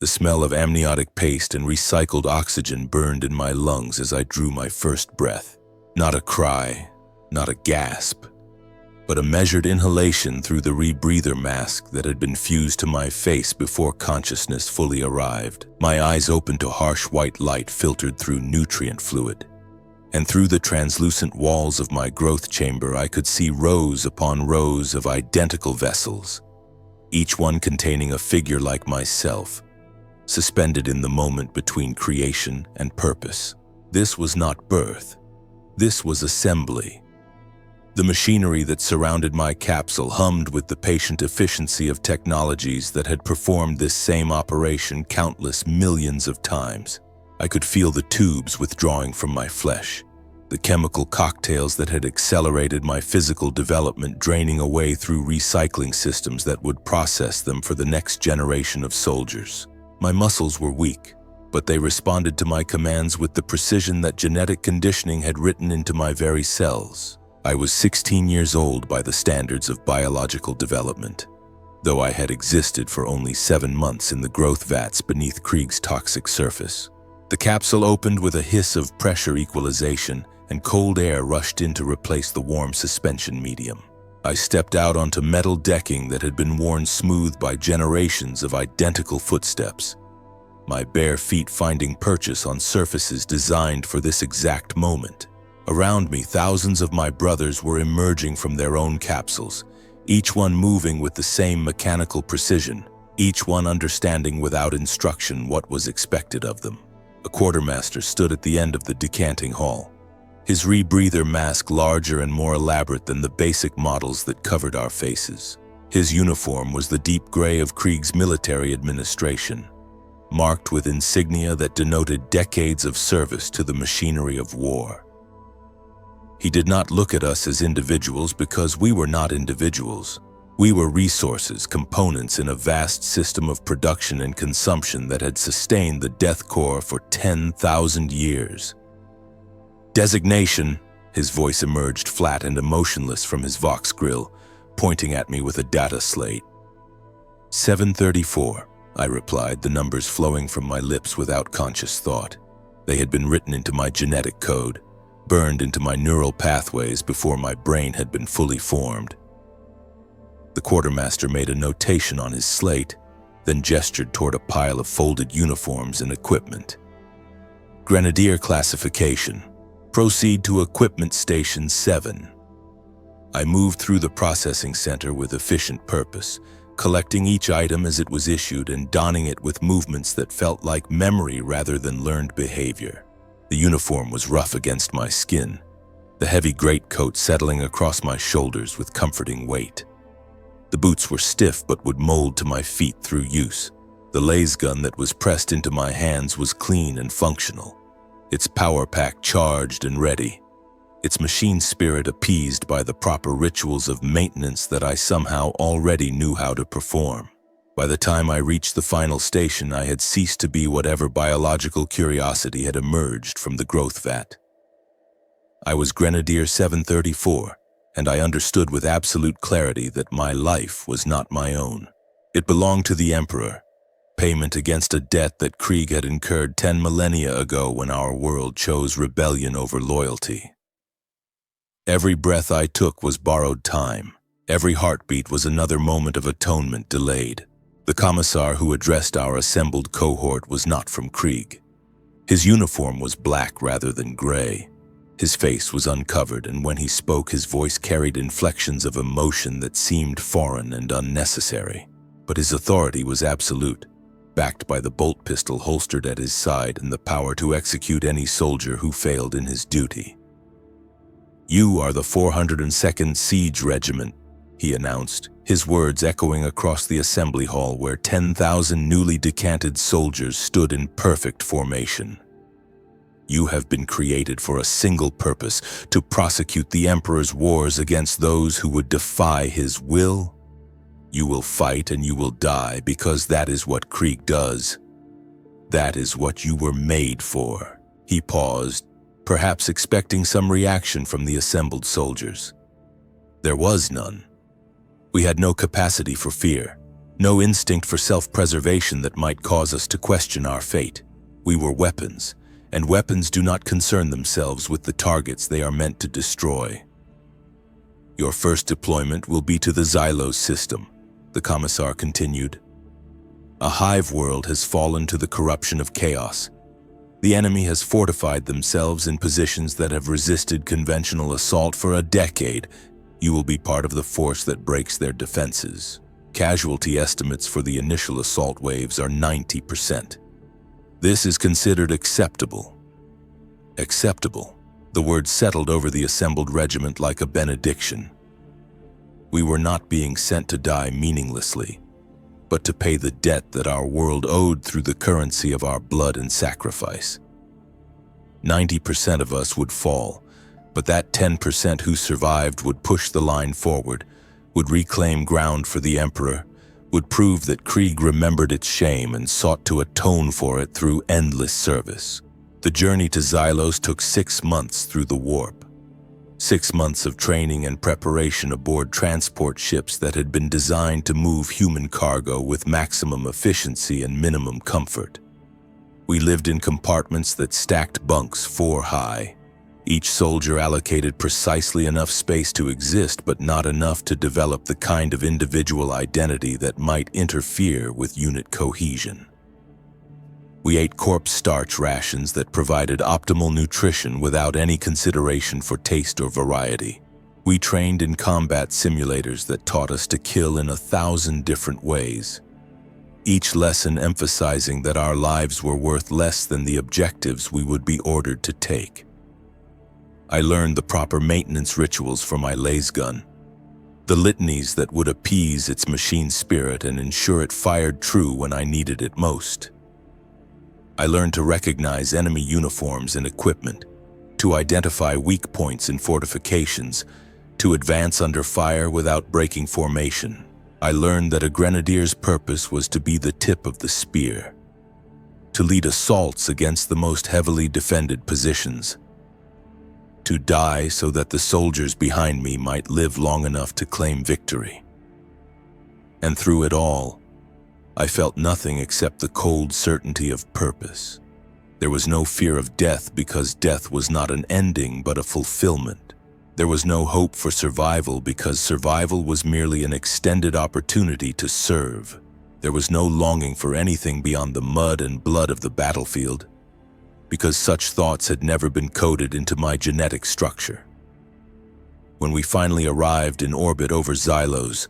The smell of amniotic paste and recycled oxygen burned in my lungs as I drew my first breath. Not a cry, not a gasp, but a measured inhalation through the rebreather mask that had been fused to my face before consciousness fully arrived. My eyes opened to harsh white light filtered through nutrient fluid. And through the translucent walls of my growth chamber, I could see rows upon rows of identical vessels, each one containing a figure like myself, suspended in the moment between creation and purpose. This was not birth. This was assembly. The machinery that surrounded my capsule hummed with the patient efficiency of technologies that had performed this same operation countless millions of times. I could feel the tubes withdrawing from my flesh, the chemical cocktails that had accelerated my physical development draining away through recycling systems that would process them for the next generation of soldiers. My muscles were weak, but they responded to my commands with the precision that genetic conditioning had written into my very cells. I was 16 years old by the standards of biological development, though I had existed for only 7 months in the growth vats beneath Krieg's toxic surface. The capsule opened with a hiss of pressure equalization, and cold air rushed in to replace the warm suspension medium. I stepped out onto metal decking that had been worn smooth by generations of identical footsteps, my bare feet finding purchase on surfaces designed for this exact moment. Around me, thousands of my brothers were emerging from their own capsules, each one moving with the same mechanical precision, each one understanding without instruction what was expected of them. A quartermaster stood at the end of the decanting hall, his rebreather mask larger and more elaborate than the basic models that covered our faces. His uniform was the deep gray of Krieg's military administration, marked with insignia that denoted decades of service to the machinery of war. He did not look at us as individuals because we were not individuals. We were resources, components in a vast system of production and consumption that had sustained the Death Corps for 10,000 years. Designation, his voice emerged flat and emotionless from his Vox grill, pointing at me with a data slate. 734, I replied, the numbers flowing from my lips without conscious thought. They had been written into my genetic code, burned into my neural pathways before my brain had been fully formed. The quartermaster made a notation on his slate, then gestured toward a pile of folded uniforms and equipment. Grenadier classification. Proceed to Equipment Station 7. I moved through the processing center with efficient purpose, collecting each item as it was issued and donning it with movements that felt like memory rather than learned behavior. The uniform was rough against my skin, the heavy greatcoat settling across my shoulders with comforting weight. The boots were stiff but would mold to my feet through use. The laser gun that was pressed into my hands was clean and functional, its power pack charged and ready, its machine spirit appeased by the proper rituals of maintenance that I somehow already knew how to perform. By the time I reached the final station, I had ceased to be whatever biological curiosity had emerged from the growth vat. I was Grenadier 734, and I understood with absolute clarity that my life was not my own. It belonged to the Emperor, payment against a debt that Krieg had incurred 10 millennia ago when our world chose rebellion over loyalty. Every breath I took was borrowed time. Every heartbeat was another moment of atonement delayed. The commissar who addressed our assembled cohort was not from Krieg. His uniform was black rather than gray. His face was uncovered, and when he spoke, his voice carried inflections of emotion that seemed foreign and unnecessary. But his authority was absolute, backed by the bolt pistol holstered at his side and the power to execute any soldier who failed in his duty. "You are the 402nd Siege Regiment," he announced, his words echoing across the assembly hall where 10,000 newly decanted soldiers stood in perfect formation. "You have been created for a single purpose, to prosecute the Emperor's wars against those who would defy his will. You will fight and you will die because that is what Krieg does. That is what you were made for." He paused, perhaps expecting some reaction from the assembled soldiers. There was none. We had no capacity for fear, No instinct for self-preservation that might cause us to question our fate. We were weapons, and weapons do not concern themselves with the targets they are meant to destroy. Your first deployment will be to the Xylos system, the Commissar continued. A hive world has fallen to the corruption of chaos. The enemy has fortified themselves in positions that have resisted conventional assault for a decade. You will be part of the force that breaks their defenses. Casualty estimates for the initial assault waves are 90%. This is considered acceptable. Acceptable. The word settled over the assembled regiment like a benediction. We were not being sent to die meaninglessly, but to pay the debt that our world owed through the currency of our blood and sacrifice. 90% of us would fall, but that 10% who survived would push the line forward, would reclaim ground for the Emperor, would prove that Krieg remembered its shame and sought to atone for it through endless service. The journey to Xylos took 6 months through the warp. 6 months of training and preparation aboard transport ships that had been designed to move human cargo with maximum efficiency and minimum comfort. We lived in compartments that stacked bunks 4 high. Each soldier allocated precisely enough space to exist, but not enough to develop the kind of individual identity that might interfere with unit cohesion. We ate corpse starch rations that provided optimal nutrition without any consideration for taste or variety. We trained in combat simulators that taught us to kill in 1,000 different ways, each lesson emphasizing that our lives were worth less than the objectives we would be ordered to take. I learned the proper maintenance rituals for my lasgun, the litanies that would appease its machine spirit and ensure it fired true when I needed it most. I learned to recognize enemy uniforms and equipment, to identify weak points in fortifications, to advance under fire without breaking formation. I learned that a grenadier's purpose was to be the tip of the spear, to lead assaults against the most heavily defended positions, to die so that the soldiers behind me might live long enough to claim victory. And through it all, I felt nothing except the cold certainty of purpose. There was no fear of death because death was not an ending but a fulfillment. There was no hope for survival because survival was merely an extended opportunity to serve. There was no longing for anything beyond the mud and blood of the battlefield, because such thoughts had never been coded into my genetic structure. When we finally arrived in orbit over Xylos,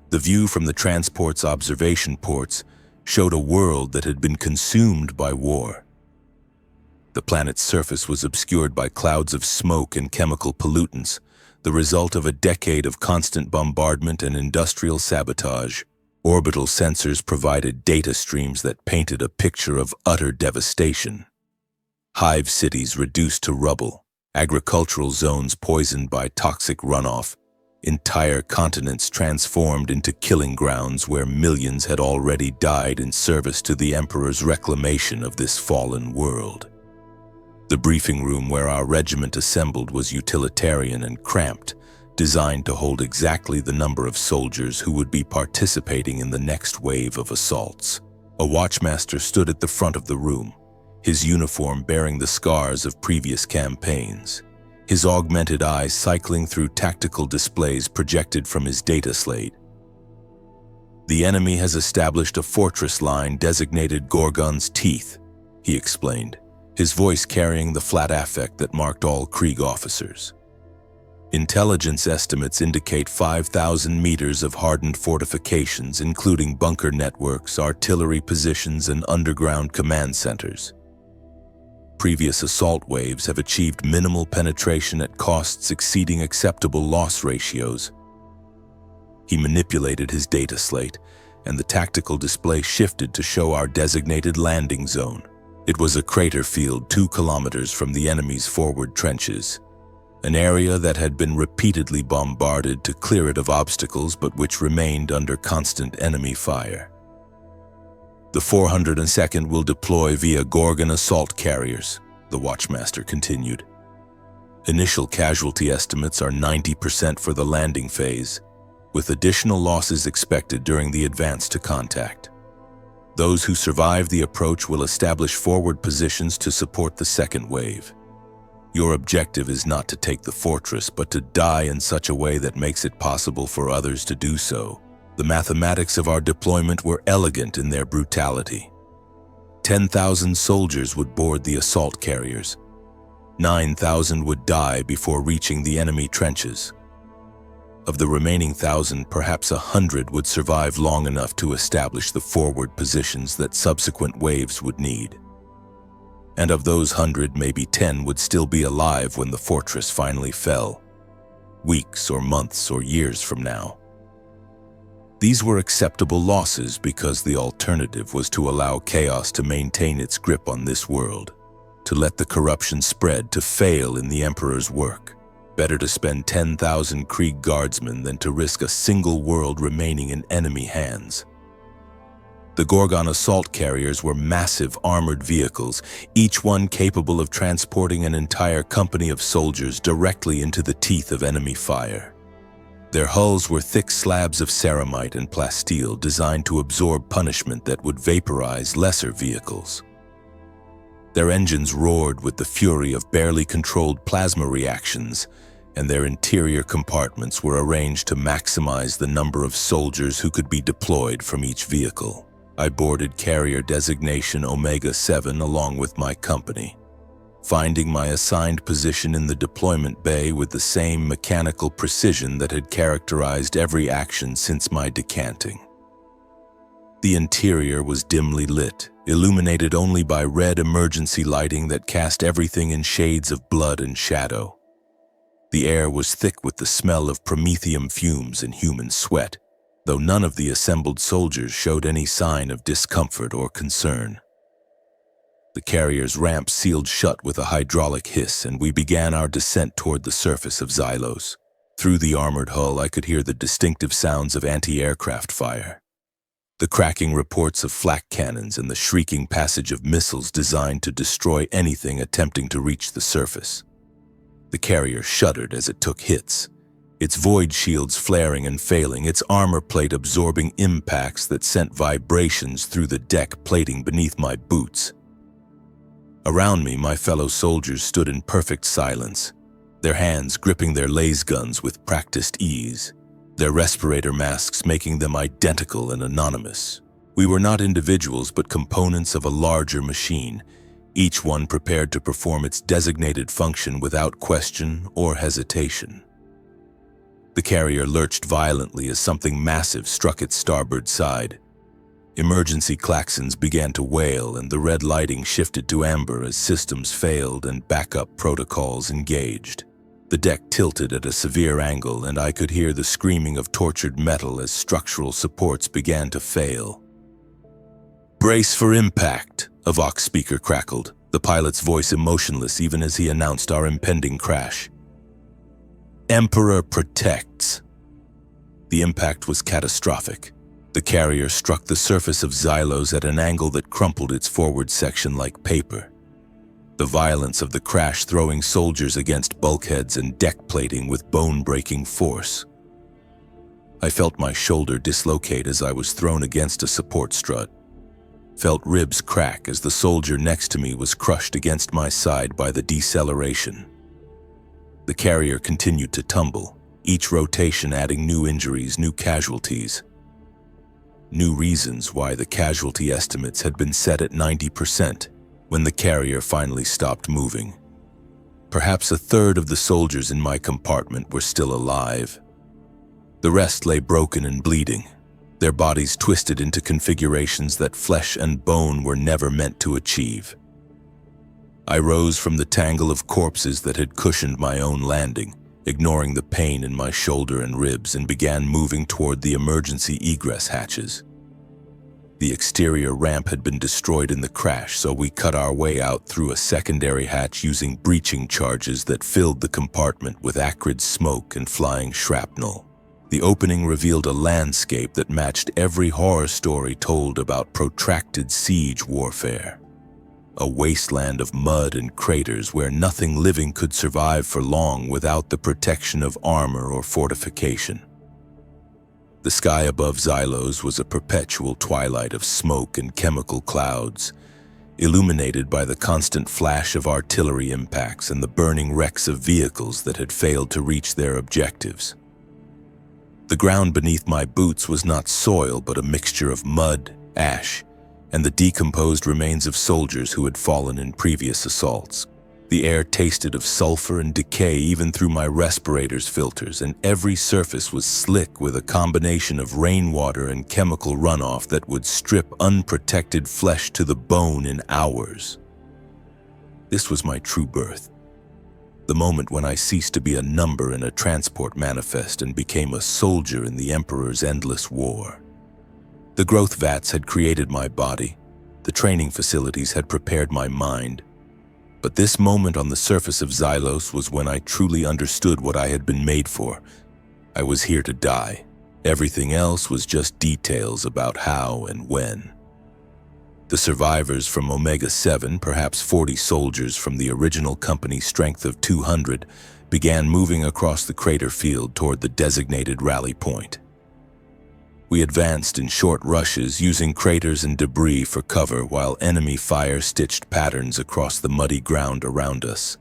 the view from the transport's observation ports showed a world that had been consumed by war. The planet's surface was obscured by clouds of smoke and chemical pollutants, the result of a decade of constant bombardment and industrial sabotage. Orbital sensors provided data streams that painted a picture of utter devastation. Hive cities reduced to rubble, agricultural zones poisoned by toxic runoff, entire continents transformed into killing grounds where millions had already died in service to the Emperor's reclamation of this fallen world. The briefing room where our regiment assembled was utilitarian and cramped, designed to hold exactly the number of soldiers who would be participating in the next wave of assaults. A watchmaster stood at the front of the room, his uniform bearing the scars of previous campaigns, his augmented eyes cycling through tactical displays projected from his data slate. "The enemy has established a fortress line designated Gorgon's Teeth," he explained, his voice carrying the flat affect that marked all Krieg officers. "Intelligence estimates indicate 5,000 meters of hardened fortifications, including bunker networks, artillery positions, and underground command centers. Previous assault waves have achieved minimal penetration at costs exceeding acceptable loss ratios." He manipulated his data slate, and the tactical display shifted to show our designated landing zone. It was a crater field 2 kilometers from the enemy's forward trenches, an area that had been repeatedly bombarded to clear it of obstacles but which remained under constant enemy fire. "The 402nd will deploy via Gorgon assault carriers," the watchmaster continued. "Initial casualty estimates are 90% for the landing phase, with additional losses expected during the advance to contact. Those who survive the approach will establish forward positions to support the second wave. Your objective is not to take the fortress, but to die in such a way that makes it possible for others to do so. The mathematics of our deployment were elegant in their brutality. 10,000 soldiers would board the assault carriers. 9,000 would die before reaching the enemy trenches. Of the remaining 1,000, perhaps 100 would survive long enough to establish the forward positions that subsequent waves would need. And of those 100, maybe 10 would still be alive when the fortress finally fell, weeks or months or years from now. These were acceptable losses because the alternative was to allow chaos to maintain its grip on this world, to let the corruption spread, to fail in the Emperor's work. Better to spend 10,000 Krieg Guardsmen than to risk a single world remaining in enemy hands. The Gorgon assault carriers were massive armored vehicles, each one capable of transporting an entire company of soldiers directly into the teeth of enemy fire. Their hulls were thick slabs of ceramite and plasteel designed to absorb punishment that would vaporize lesser vehicles. Their engines roared with the fury of barely controlled plasma reactions, and their interior compartments were arranged to maximize the number of soldiers who could be deployed from each vehicle. I boarded carrier designation Omega-7 along with my company, finding my assigned position in the deployment bay with the same mechanical precision that had characterized every action since my decanting. The interior was dimly lit, illuminated only by red emergency lighting that cast everything in shades of blood and shadow. The air was thick with the smell of promethium fumes and human sweat, though none of the assembled soldiers showed any sign of discomfort or concern. The carrier's ramp sealed shut with a hydraulic hiss, and we began our descent toward the surface of Xylos. Through the armored hull, I could hear the distinctive sounds of anti-aircraft fire, the cracking reports of flak cannons and the shrieking passage of missiles designed to destroy anything attempting to reach the surface. The carrier shuddered as it took hits, its void shields flaring and failing, its armor plate absorbing impacts that sent vibrations through the deck plating beneath my boots. Around me, my fellow soldiers stood in perfect silence, their hands gripping their laser guns with practiced ease, their respirator masks making them identical and anonymous. We were not individuals, but components of a larger machine, each one prepared to perform its designated function without question or hesitation. The carrier lurched violently as something massive struck its starboard side. Emergency klaxons began to wail, and the red lighting shifted to amber as systems failed and backup protocols engaged. The deck tilted at a severe angle, and I could hear the screaming of tortured metal as structural supports began to fail. "Brace for impact," a Vox speaker crackled, the pilot's voice emotionless even as he announced our impending crash. "Emperor protects." The impact was catastrophic. The carrier struck the surface of Xylos at an angle that crumpled its forward section like paper, the violence of the crash throwing soldiers against bulkheads and deck plating with bone-breaking force. I felt my shoulder dislocate as I was thrown against a support strut, felt ribs crack as the soldier next to me was crushed against my side by the deceleration. The carrier continued to tumble, each rotation adding new injuries, new casualties. New reasons why the casualty estimates had been set at 90% when the carrier finally stopped moving. Perhaps a third of the soldiers in my compartment were still alive. The rest lay broken and bleeding, their bodies twisted into configurations that flesh and bone were never meant to achieve. I rose from the tangle of corpses that had cushioned my own landing, ignoring the pain in my shoulder and ribs, and began moving toward the emergency egress hatches. The exterior ramp had been destroyed in the crash, so we cut our way out through a secondary hatch using breaching charges that filled the compartment with acrid smoke and flying shrapnel. The opening revealed a landscape that matched every horror story told about protracted siege warfare. A wasteland of mud and craters where nothing living could survive for long without the protection of armor or fortification. The sky above Xylos was a perpetual twilight of smoke and chemical clouds, illuminated by the constant flash of artillery impacts and the burning wrecks of vehicles that had failed to reach their objectives. The ground beneath my boots was not soil, but a mixture of mud, ash, and the decomposed remains of soldiers who had fallen in previous assaults. The air tasted of sulfur and decay even through my respirator's filters, and every surface was slick with a combination of rainwater and chemical runoff that would strip unprotected flesh to the bone in hours. This was my true birth, the moment when I ceased to be a number in a transport manifest and became a soldier in the Emperor's endless war. The growth vats had created my body, the training facilities had prepared my mind, but this moment on the surface of Xylos was when I truly understood what I had been made for. I was here to die. Everything else was just details about how and when. The survivors from Omega-7, perhaps 40 soldiers from the original company's strength of 200, began moving across the crater field toward the designated rally point. We advanced in short rushes, using craters and debris for cover while enemy fire stitched patterns across the muddy ground around us.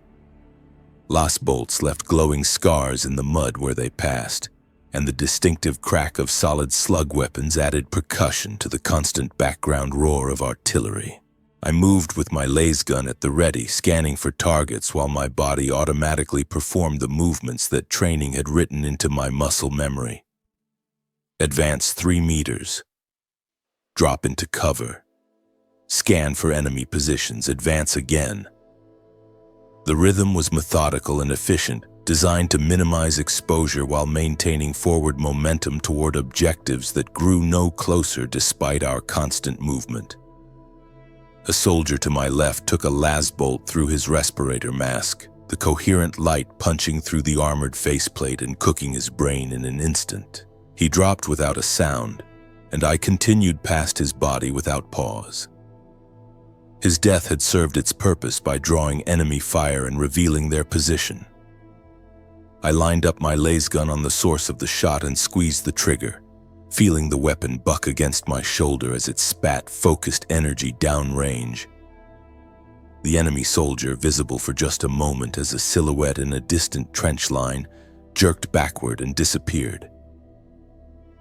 Lost bolts left glowing scars in the mud where they passed, and the distinctive crack of solid slug weapons added percussion to the constant background roar of artillery. I moved with my laser gun at the ready, scanning for targets while my body automatically performed the movements that training had written into my muscle memory. Advance 3 meters. Drop into cover. Scan for enemy positions. Advance again. The rhythm was methodical and efficient, designed to minimize exposure while maintaining forward momentum toward objectives that grew no closer despite our constant movement. A soldier to my left took a las bolt through his respirator mask, the coherent light punching through the armored faceplate and cooking his brain in an instant. He dropped without a sound, and I continued past his body without pause. His death had served its purpose by drawing enemy fire and revealing their position. I lined up my laser gun on the source of the shot and squeezed the trigger, feeling the weapon buck against my shoulder as it spat focused energy downrange. The enemy soldier, visible for just a moment as a silhouette in a distant trench line, jerked backward and disappeared.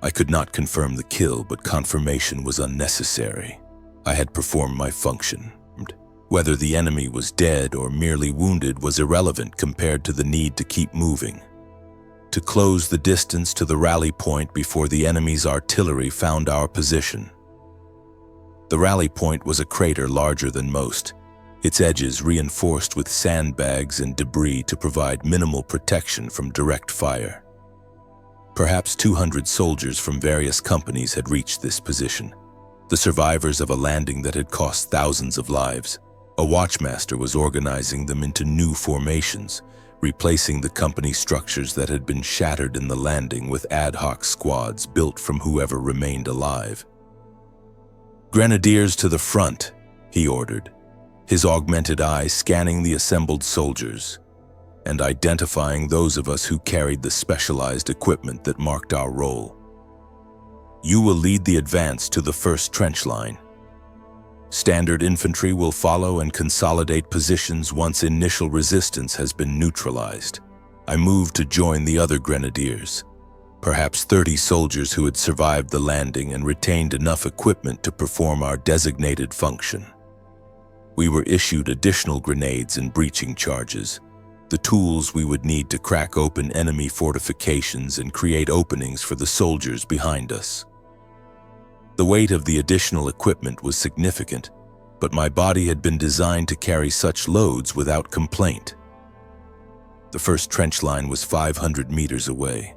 I could not confirm the kill, but confirmation was unnecessary. I had performed my function. Whether the enemy was dead or merely wounded was irrelevant compared to the need to keep moving. To close the distance to the rally point before the enemy's artillery found our position. The rally point was a crater larger than most, its edges reinforced with sandbags and debris to provide minimal protection from direct fire. Perhaps 200 soldiers from various companies had reached this position, the survivors of a landing that had cost thousands of lives. A watchmaster was organizing them into new formations, replacing the company structures that had been shattered in the landing with ad hoc squads built from whoever remained alive. "Grenadiers to the front," he ordered, his augmented eyes scanning the assembled soldiers and identifying those of us who carried the specialized equipment that marked our role. "You will lead the advance to the first trench line. Standard infantry will follow and consolidate positions once initial resistance has been neutralized." I moved to join the other grenadiers, perhaps 30 soldiers who had survived the landing and retained enough equipment to perform our designated function. We were issued additional grenades and breaching charges, the tools we would need to crack open enemy fortifications and create openings for the soldiers behind us. The weight of the additional equipment was significant, but my body had been designed to carry such loads without complaint. The first trench line was 500 meters away,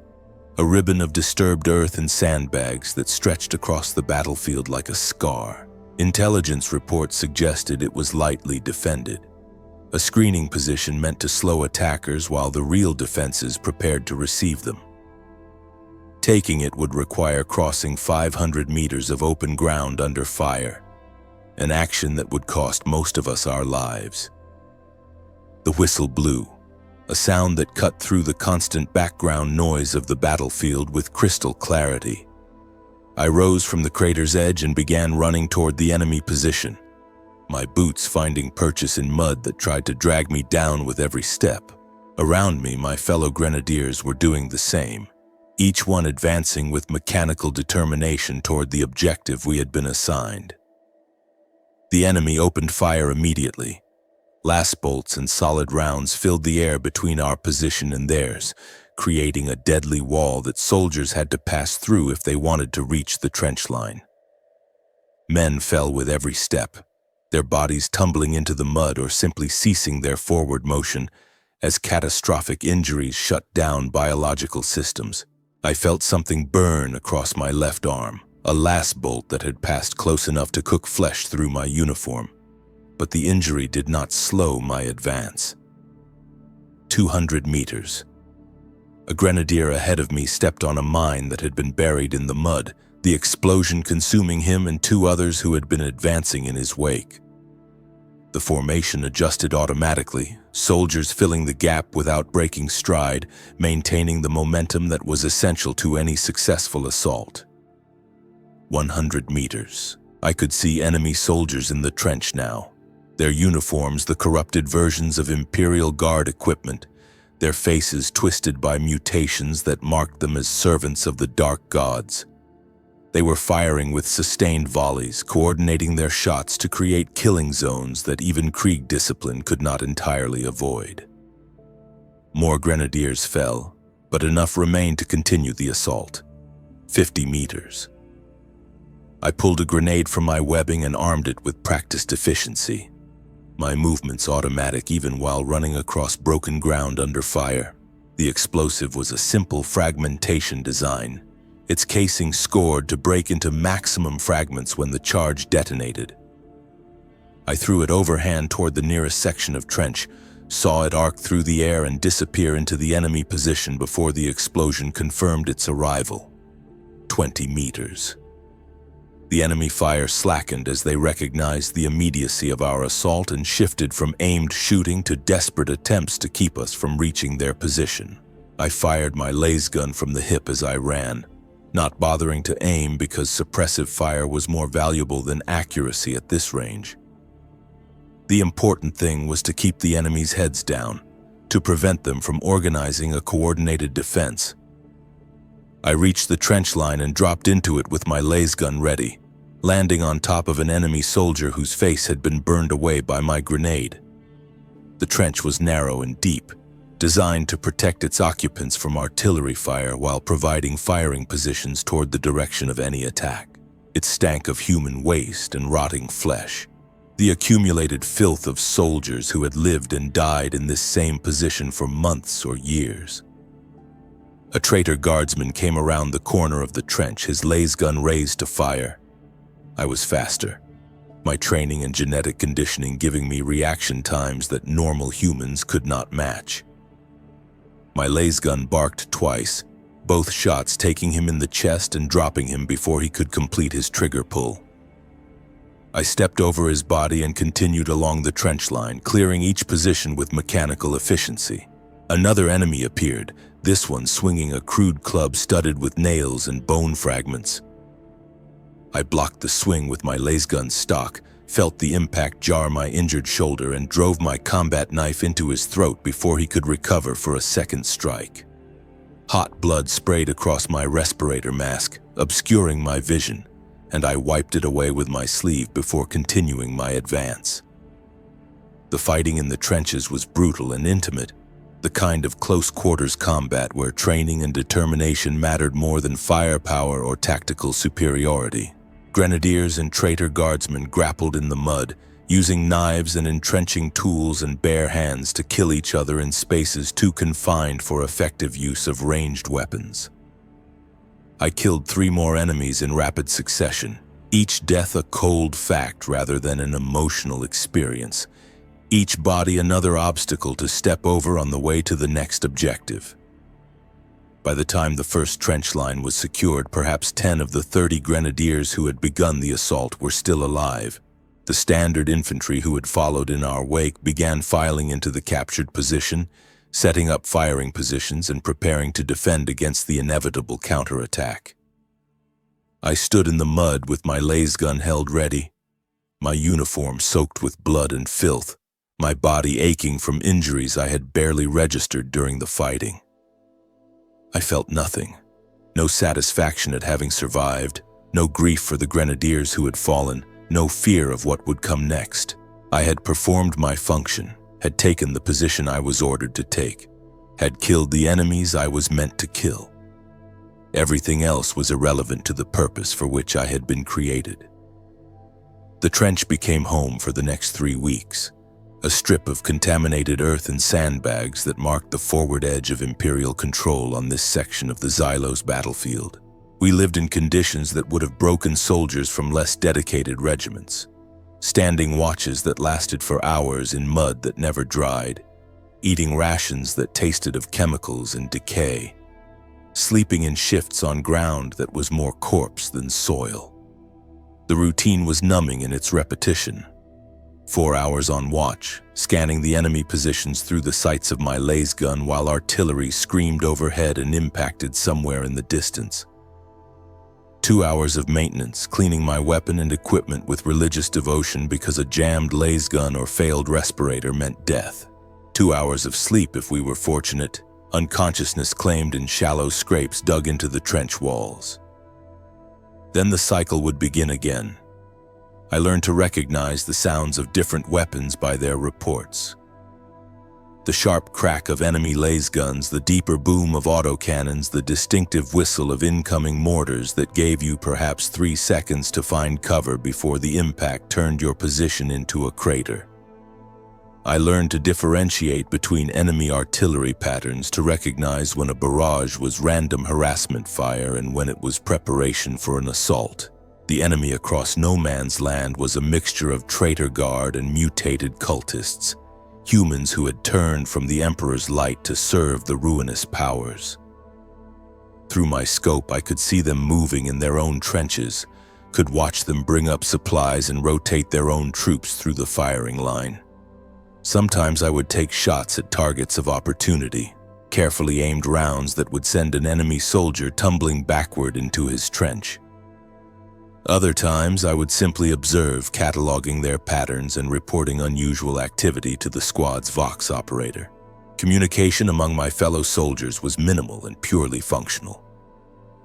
a ribbon of disturbed earth and sandbags that stretched across the battlefield like a scar. Intelligence reports suggested it was lightly defended, a screening position meant to slow attackers while the real defenses prepared to receive them. Taking it would require crossing 500 meters of open ground under fire, an action that would cost most of us our lives. The whistle blew, a sound that cut through the constant background noise of the battlefield with crystal clarity. I rose from the crater's edge and began running toward the enemy position, my boots finding purchase in mud that tried to drag me down with every step. Around me, my fellow grenadiers were doing the same, each one advancing with mechanical determination toward the objective we had been assigned. The enemy opened fire immediately. Last bolts and solid rounds filled the air between our position and theirs, creating a deadly wall that soldiers had to pass through if they wanted to reach the trench line. Men fell with every step, their bodies tumbling into the mud or simply ceasing their forward motion as catastrophic injuries shut down biological systems. I felt something burn across my left arm, a last bolt that had passed close enough to cook flesh through my uniform. But the injury did not slow my advance. 200 meters. A grenadier ahead of me stepped on a mine that had been buried in the mud, the explosion consuming him and two others who had been advancing in his wake. The formation adjusted automatically, soldiers filling the gap without breaking stride, maintaining the momentum that was essential to any successful assault. 100 meters. I could see enemy soldiers in the trench now. Their uniforms the corrupted versions of Imperial Guard equipment, their faces twisted by mutations that marked them as servants of the dark gods. They were firing with sustained volleys, coordinating their shots to create killing zones that even Krieg discipline could not entirely avoid. More grenadiers fell, but enough remained to continue the assault. 50 meters. I pulled a grenade from my webbing and armed it with practiced efficiency. My movements automatic even while running across broken ground under fire. The explosive was a simple fragmentation design, its casing scored to break into maximum fragments when the charge detonated. I threw it overhand toward the nearest section of trench, saw it arc through the air and disappear into the enemy position before the explosion confirmed its arrival. 20 meters. The enemy fire slackened as they recognized the immediacy of our assault and shifted from aimed shooting to desperate attempts to keep us from reaching their position. I fired my laser gun from the hip as I ran, not bothering to aim because suppressive fire was more valuable than accuracy at this range. The important thing was to keep the enemy's heads down, to prevent them from organizing a coordinated defense. I reached the trench line and dropped into it with my laser gun ready, landing on top of an enemy soldier whose face had been burned away by my grenade. The trench was narrow and deep, designed to protect its occupants from artillery fire while providing firing positions toward the direction of any attack. It stank of human waste and rotting flesh, the accumulated filth of soldiers who had lived and died in this same position for months or years. A traitor guardsman came around the corner of the trench, his laser gun raised to fire. I was faster, my training and genetic conditioning giving me reaction times that normal humans could not match. My laser gun barked twice, both shots taking him in the chest and dropping him before he could complete his trigger pull. I stepped over his body and continued along the trench line, clearing each position with mechanical efficiency. Another enemy appeared, this one swinging a crude club studded with nails and bone fragments. I blocked the swing with my laser gun stock, felt the impact jar my injured shoulder, and drove my combat knife into his throat before he could recover for a second strike. Hot blood sprayed across my respirator mask, obscuring my vision, and I wiped it away with my sleeve before continuing my advance. The fighting in the trenches was brutal and intimate, the kind of close-quarters combat where training and determination mattered more than firepower or tactical superiority. Grenadiers and traitor guardsmen grappled in the mud, using knives and entrenching tools and bare hands to kill each other in spaces too confined for effective use of ranged weapons. I killed 3 more enemies in rapid succession, each death a cold fact rather than an emotional experience, each body another obstacle to step over on the way to the next objective. By the time the first trench line was secured, perhaps 10 of the 30 grenadiers who had begun the assault were still alive. The standard infantry who had followed in our wake began filing into the captured position, setting up firing positions and preparing to defend against the inevitable counterattack. I stood in the mud with my laser gun held ready, my uniform soaked with blood and filth, my body aching from injuries I had barely registered during the fighting. I felt nothing, no satisfaction at having survived, no grief for the grenadiers who had fallen, no fear of what would come next. I had performed my function, had taken the position I was ordered to take, had killed the enemies I was meant to kill. Everything else was irrelevant to the purpose for which I had been created. The trench became home for the next 3 weeks, a strip of contaminated earth and sandbags that marked the forward edge of Imperial control on this section of the Xylos battlefield. We lived in conditions that would have broken soldiers from less dedicated regiments, standing watches that lasted for hours in mud that never dried, eating rations that tasted of chemicals and decay, sleeping in shifts on ground that was more corpse than soil. The routine was numbing in its repetition. 4 hours on watch, scanning the enemy positions through the sights of my laser gun while artillery screamed overhead and impacted somewhere in the distance. 2 hours of maintenance, cleaning my weapon and equipment with religious devotion because a jammed laser gun or failed respirator meant death. 2 hours of sleep if we were fortunate, unconsciousness claimed in shallow scrapes dug into the trench walls. Then the cycle would begin again. I learned to recognize the sounds of different weapons by their reports. The sharp crack of enemy laser guns, the deeper boom of autocannons, the distinctive whistle of incoming mortars that gave you perhaps 3 seconds to find cover before the impact turned your position into a crater. I learned to differentiate between enemy artillery patterns, to recognize when a barrage was random harassment fire and when it was preparation for an assault. The enemy across no man's land was a mixture of traitor guard and mutated cultists, humans who had turned from the Emperor's light to serve the ruinous powers. Through my scope, I could see them moving in their own trenches, could watch them bring up supplies and rotate their own troops through the firing line. Sometimes I would take shots at targets of opportunity, carefully aimed rounds that would send an enemy soldier tumbling backward into his trench. Other times I would simply observe, cataloging their patterns and reporting unusual activity to the squad's Vox operator. Communication among my fellow soldiers was minimal and purely functional.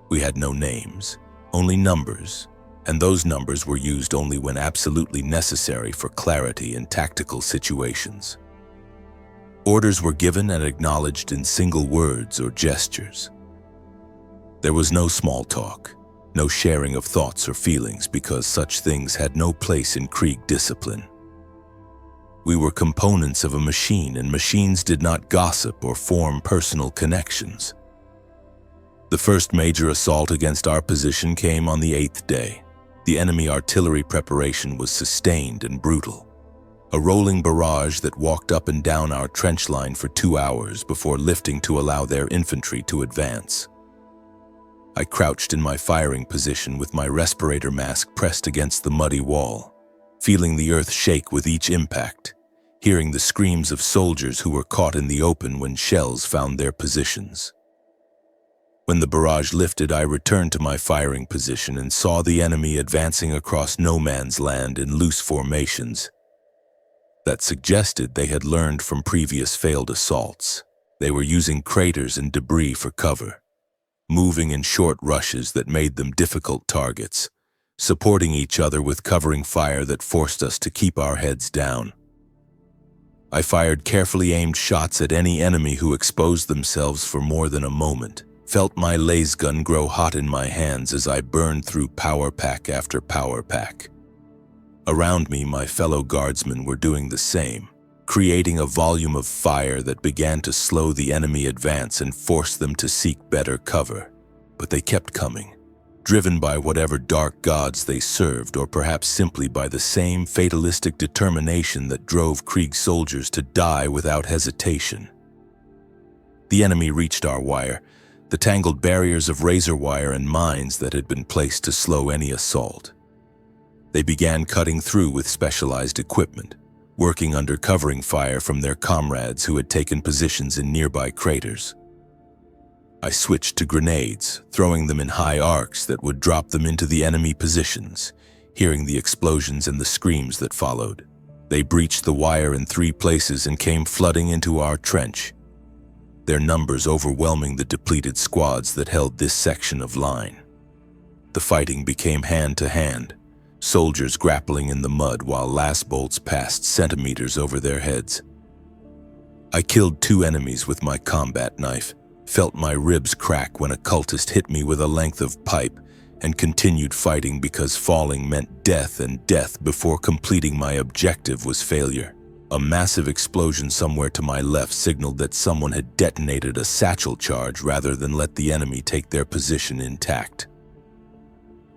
We had no names, only numbers, and those numbers were used only when absolutely necessary for clarity in tactical situations. Orders were given and acknowledged in single words or gestures. There was no small talk, no sharing of thoughts or feelings, because such things had no place in Krieg discipline. We were components of a machine, and machines did not gossip or form personal connections. The first major assault against our position came on the 8th day. The enemy artillery preparation was sustained and brutal. A rolling barrage that walked up and down our trench line for 2 hours before lifting to allow their infantry to advance. I crouched in my firing position with my respirator mask pressed against the muddy wall, feeling the earth shake with each impact, hearing the screams of soldiers who were caught in the open when shells found their positions. When the barrage lifted, I returned to my firing position and saw the enemy advancing across no man's land in loose formations that suggested they had learned from previous failed assaults. They were using craters and debris for cover, moving in short rushes that made them difficult targets, supporting each other with covering fire that forced us to keep our heads down. I fired carefully aimed shots at any enemy who exposed themselves for more than a moment, felt my laser gun grow hot in my hands as I burned through power pack after power pack. Around me, my fellow guardsmen were doing the same, creating a volume of fire that began to slow the enemy advance and force them to seek better cover. But they kept coming, driven by whatever dark gods they served, or perhaps simply by the same fatalistic determination that drove Krieg soldiers to die without hesitation. The enemy reached our wire, the tangled barriers of razor wire and mines that had been placed to slow any assault. They began cutting through with specialized equipment, working under covering fire from their comrades who had taken positions in nearby craters. I switched to grenades, throwing them in high arcs that would drop them into the enemy positions, hearing the explosions and the screams that followed. They breached the wire in 3 places and came flooding into our trench, their numbers overwhelming the depleted squads that held this section of line. The fighting became hand-to-hand, soldiers grappling in the mud while last bolts passed centimeters over their heads. I killed 2 enemies with my combat knife, felt my ribs crack when a cultist hit me with a length of pipe, and continued fighting because falling meant death, and death before completing my objective was failure. A massive explosion somewhere to my left signaled that someone had detonated a satchel charge rather than let the enemy take their position intact.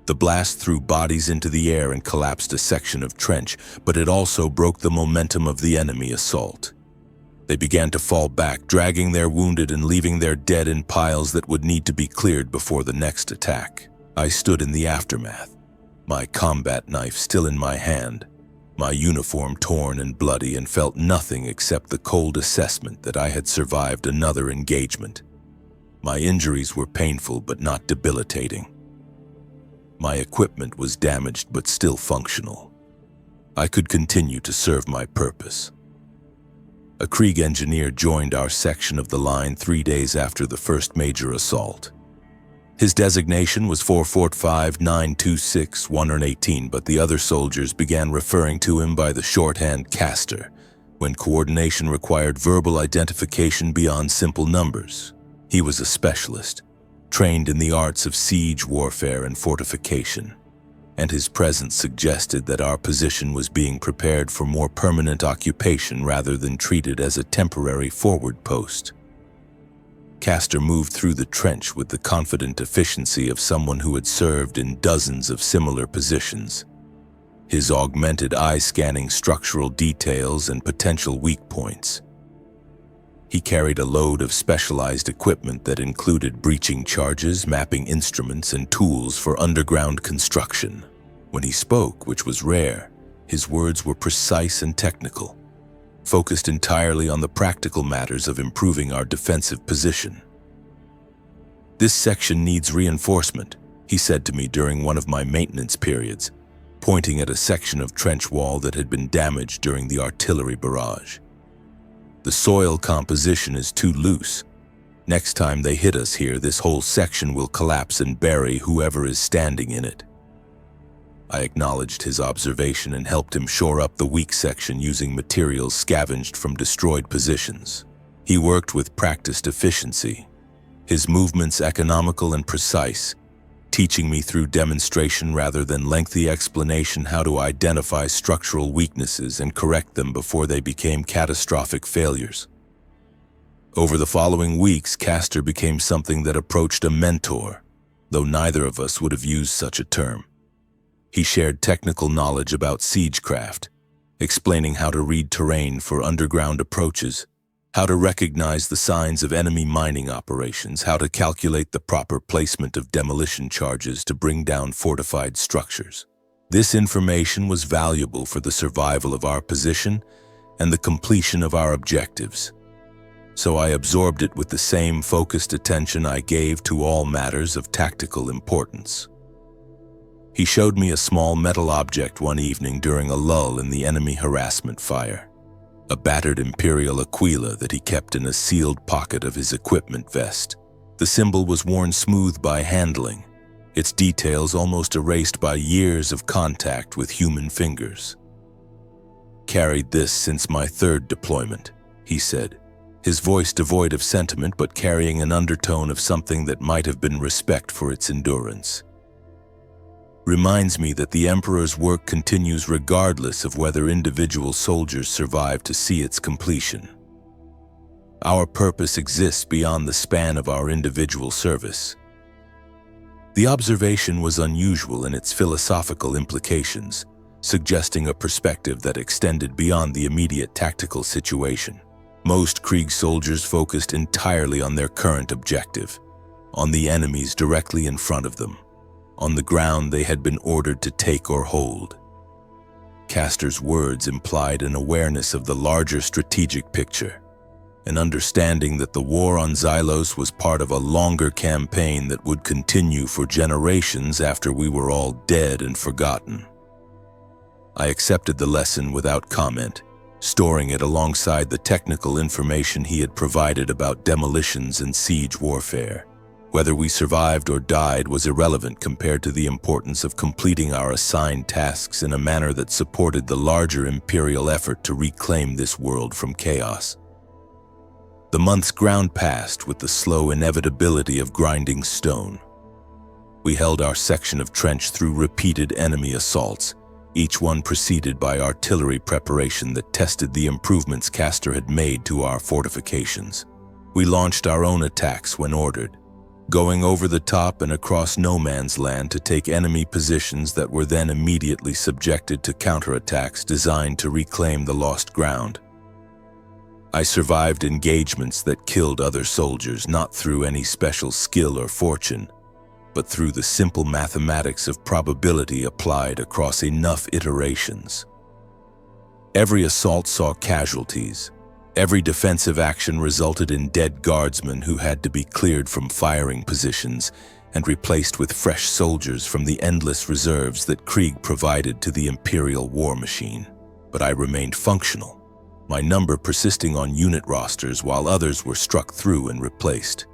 The blast threw bodies into the air and collapsed a section of trench, but it also broke the momentum of the enemy assault. They began to fall back, dragging their wounded and leaving their dead in piles that would need to be cleared before the next attack. I stood in the aftermath, my combat knife still in my hand, my uniform torn and bloody, and felt nothing except the cold assessment that I had survived another engagement. My injuries were painful but not debilitating. My equipment was damaged but still functional. I could continue to serve my purpose. A Krieg engineer joined our section of the line 3 days after the first major assault. His designation was 445-926-118, but the other soldiers began referring to him by the shorthand Caster, when coordination required verbal identification beyond simple numbers. He was a specialist, trained in the arts of siege warfare and fortification, and his presence suggested that our position was being prepared for more permanent occupation rather than treated as a temporary forward post. Caster moved through the trench with the confident efficiency of someone who had served in dozens of similar positions. His augmented eye scanning structural details and potential weak points. He carried a load of specialized equipment that included breaching charges, mapping instruments, and tools for underground construction. When he spoke, which was rare, his words were precise and technical, focused entirely on the practical matters of improving our defensive position. "This section needs reinforcement," he said to me during one of my maintenance periods, pointing at a section of trench wall that had been damaged during the artillery barrage. "The soil composition is too loose. Next time they hit us here, this whole section will collapse and bury whoever is standing in it." I acknowledged his observation and helped him shore up the weak section using materials scavenged from destroyed positions. He worked with practiced efficiency, his movements economical and precise, teaching me through demonstration rather than lengthy explanation how to identify structural weaknesses and correct them before they became catastrophic failures. Over the following weeks, Caster became something that approached a mentor, though neither of us would have used such a term. He shared technical knowledge about siegecraft, explaining how to read terrain for underground approaches, how to recognize the signs of enemy mining operations, how to calculate the proper placement of demolition charges to bring down fortified structures. This information was valuable for the survival of our position and the completion of our objectives. So I absorbed it with the same focused attention I gave to all matters of tactical importance. He showed me a small metal object one evening during a lull in the enemy harassment fire. A battered Imperial Aquila that he kept in a sealed pocket of his equipment vest. The symbol was worn smooth by handling, its details almost erased by years of contact with human fingers. "Carried this since my 3rd deployment," he said, his voice devoid of sentiment but carrying an undertone of something that might have been respect for its endurance. "Reminds me that the Emperor's work continues regardless of whether individual soldiers survive to see its completion. Our purpose exists beyond the span of our individual service." The observation was unusual in its philosophical implications, suggesting a perspective that extended beyond the immediate tactical situation. Most Krieg soldiers focused entirely on their current objective, on the enemies directly in front of them, on the ground they had been ordered to take or hold. Caster's words implied an awareness of the larger strategic picture, an understanding that the war on Xylos was part of a longer campaign that would continue for generations after we were all dead and forgotten. I accepted the lesson without comment, storing it alongside the technical information he had provided about demolitions and siege warfare. Whether we survived or died was irrelevant compared to the importance of completing our assigned tasks in a manner that supported the larger Imperial effort to reclaim this world from chaos. The months ground past with the slow inevitability of grinding stone. We held our section of trench through repeated enemy assaults, each one preceded by artillery preparation that tested the improvements Castor had made to our fortifications. We launched our own attacks when ordered, going over the top and across no man's land to take enemy positions that were then immediately subjected to counterattacks designed to reclaim the lost ground. I survived engagements that killed other soldiers not through any special skill or fortune, but through the simple mathematics of probability applied across enough iterations. Every assault saw casualties. Every defensive action resulted in dead guardsmen who had to be cleared from firing positions and replaced with fresh soldiers from the endless reserves that Krieg provided to the Imperial war machine. But I remained functional, my number persisting on unit rosters while others were struck through and replaced.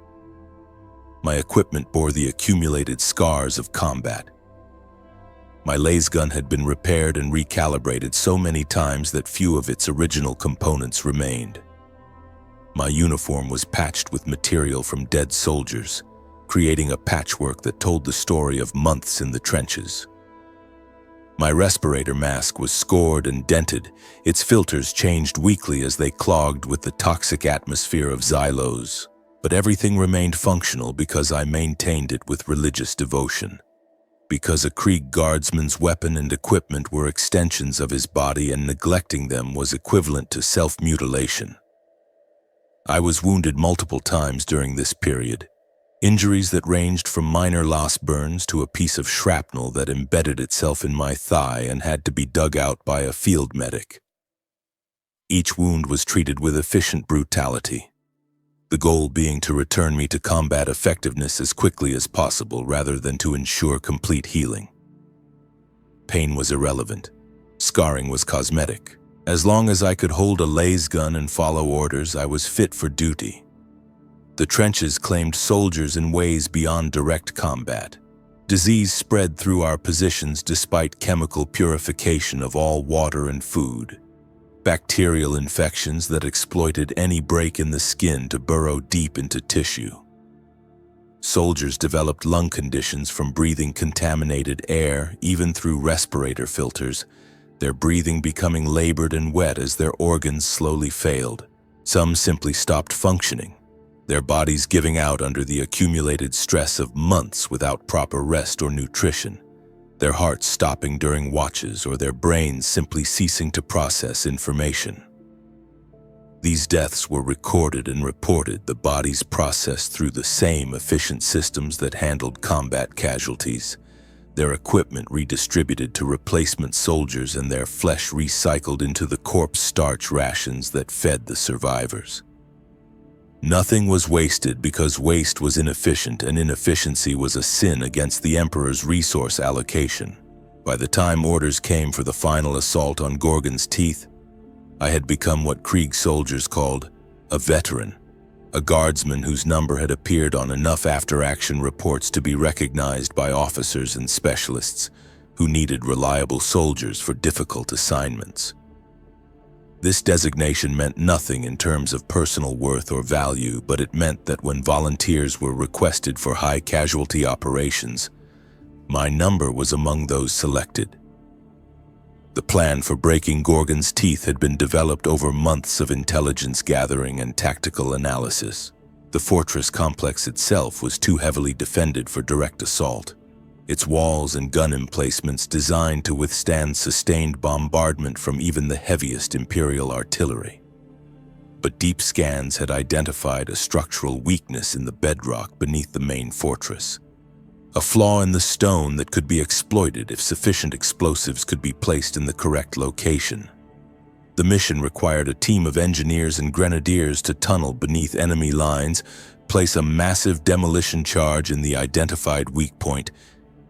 My equipment bore the accumulated scars of combat. My laser gun had been repaired and recalibrated so many times that few of its original components remained. My uniform was patched with material from dead soldiers, creating a patchwork that told the story of months in the trenches. My respirator mask was scored and dented, its filters changed weekly as they clogged with the toxic atmosphere of Xylos. But everything remained functional because I maintained it with religious devotion. Because a Krieg guardsman's weapon and equipment were extensions of his body and neglecting them was equivalent to self-mutilation. I was wounded multiple times during this period, injuries that ranged from minor loss burns to a piece of shrapnel that embedded itself in my thigh and had to be dug out by a field medic. Each wound was treated with efficient brutality, the goal being to return me to combat effectiveness as quickly as possible rather than to ensure complete healing. Pain was irrelevant. Scarring was cosmetic. As long as I could hold a laser gun and follow orders, I was fit for duty. The trenches claimed soldiers in ways beyond direct combat. Disease spread through our positions despite chemical purification of all water and food. Bacterial infections that exploited any break in the skin to burrow deep into tissue. Soldiers developed lung conditions from breathing contaminated air, even through respirator filters, their breathing becoming labored and wet as their organs slowly failed. Some simply stopped functioning, their bodies giving out under the accumulated stress of months without proper rest or nutrition. Their hearts stopping during watches or their brains simply ceasing to process information. These deaths were recorded and reported, the bodies processed through the same efficient systems that handled combat casualties, their equipment redistributed to replacement soldiers and their flesh recycled into the corpse starch rations that fed the survivors. Nothing was wasted because waste was inefficient and inefficiency was a sin against the Emperor's resource allocation. By the time orders came for the final assault on Gorgon's Teeth, I had become what Krieg soldiers called a veteran, a guardsman whose number had appeared on enough after-action reports to be recognized by officers and specialists who needed reliable soldiers for difficult assignments. This designation meant nothing in terms of personal worth or value, but it meant that when volunteers were requested for high-casualty operations, my number was among those selected. The plan for breaking Gorgon's Teeth had been developed over months of intelligence gathering and tactical analysis. The fortress complex itself was too heavily defended for direct assault, its walls and gun emplacements designed to withstand sustained bombardment from even the heaviest Imperial artillery. But deep scans had identified a structural weakness in the bedrock beneath the main fortress, a flaw in the stone that could be exploited if sufficient explosives could be placed in the correct location. The mission required a team of engineers and grenadiers to tunnel beneath enemy lines, place a massive demolition charge in the identified weak point,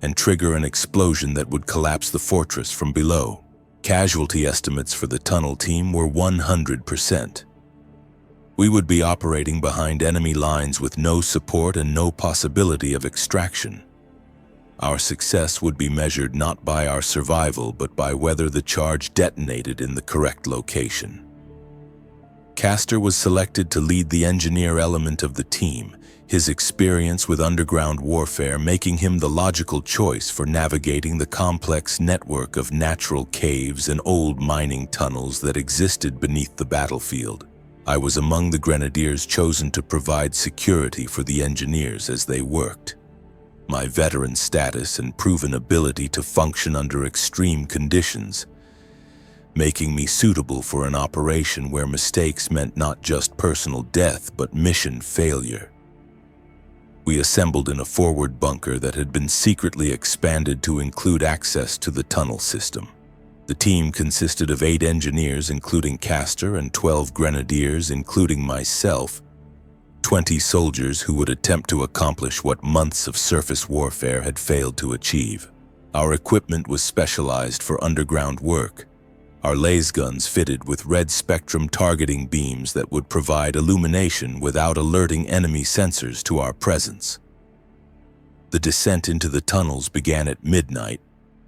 and trigger an explosion that would collapse the fortress from below. Casualty estimates for the tunnel team were 100%. We would be operating behind enemy lines with no support and no possibility of extraction. Our success would be measured not by our survival, but by whether the charge detonated in the correct location. Castor was selected to lead the engineer element of the team, his experience with underground warfare making him the logical choice for navigating the complex network of natural caves and old mining tunnels that existed beneath the battlefield. I was among the grenadiers chosen to provide security for the engineers as they worked. My veteran status and proven ability to function under extreme conditions, making me suitable for an operation where mistakes meant not just personal death but mission failure. We assembled in a forward bunker that had been secretly expanded to include access to the tunnel system. The team consisted of 8 engineers including Castor and 12 grenadiers including myself, 20 soldiers who would attempt to accomplish what months of surface warfare had failed to achieve. Our equipment was specialized for underground work, our laser guns fitted with red spectrum targeting beams that would provide illumination without alerting enemy sensors to our presence. The descent into the tunnels began at midnight,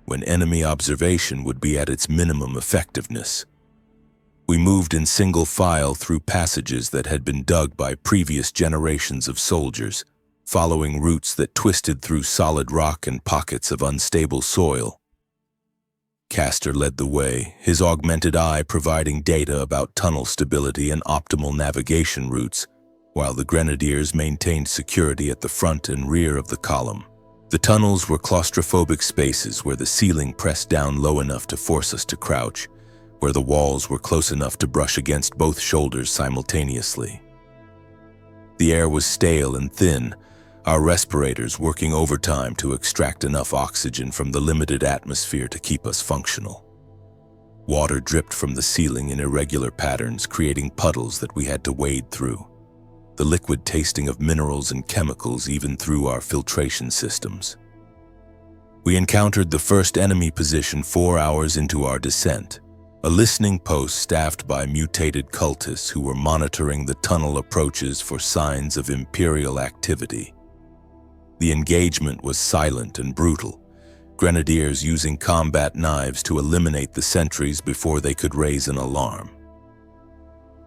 when enemy observation would be at its minimum effectiveness. We moved in single file through passages that had been dug by previous generations of soldiers, following routes that twisted through solid rock and pockets of unstable soil. Castor led the way, his augmented eye providing data about tunnel stability and optimal navigation routes, while the grenadiers maintained security at the front and rear of the column. The tunnels were claustrophobic spaces where the ceiling pressed down low enough to force us to crouch, where the walls were close enough to brush against both shoulders simultaneously. The air was stale and thin, our respirators working overtime to extract enough oxygen from the limited atmosphere to keep us functional. Water dripped from the ceiling in irregular patterns, creating puddles that we had to wade through, the liquid tasting of minerals and chemicals even through our filtration systems. We encountered the first enemy position 4 hours into our descent, a listening post staffed by mutated cultists who were monitoring the tunnel approaches for signs of Imperial activity. The engagement was silent and brutal, grenadiers using combat knives to eliminate the sentries before they could raise an alarm.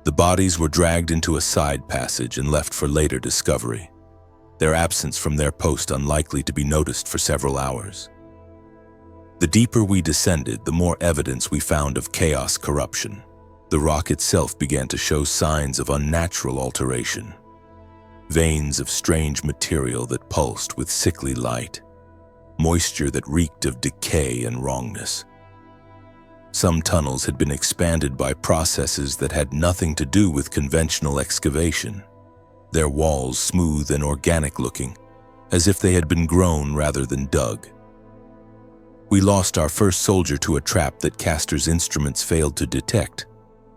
The bodies were dragged into a side passage and left for later discovery, their absence from their post unlikely to be noticed for several hours. The deeper we descended, the more evidence we found of chaos corruption. The rock itself began to show signs of unnatural alteration. Veins of strange material that pulsed with sickly light. Moisture that reeked of decay and wrongness. Some tunnels had been expanded by processes that had nothing to do with conventional excavation. Their walls smooth and organic looking, as if they had been grown rather than dug. We lost our first soldier to a trap that Castor's instruments failed to detect,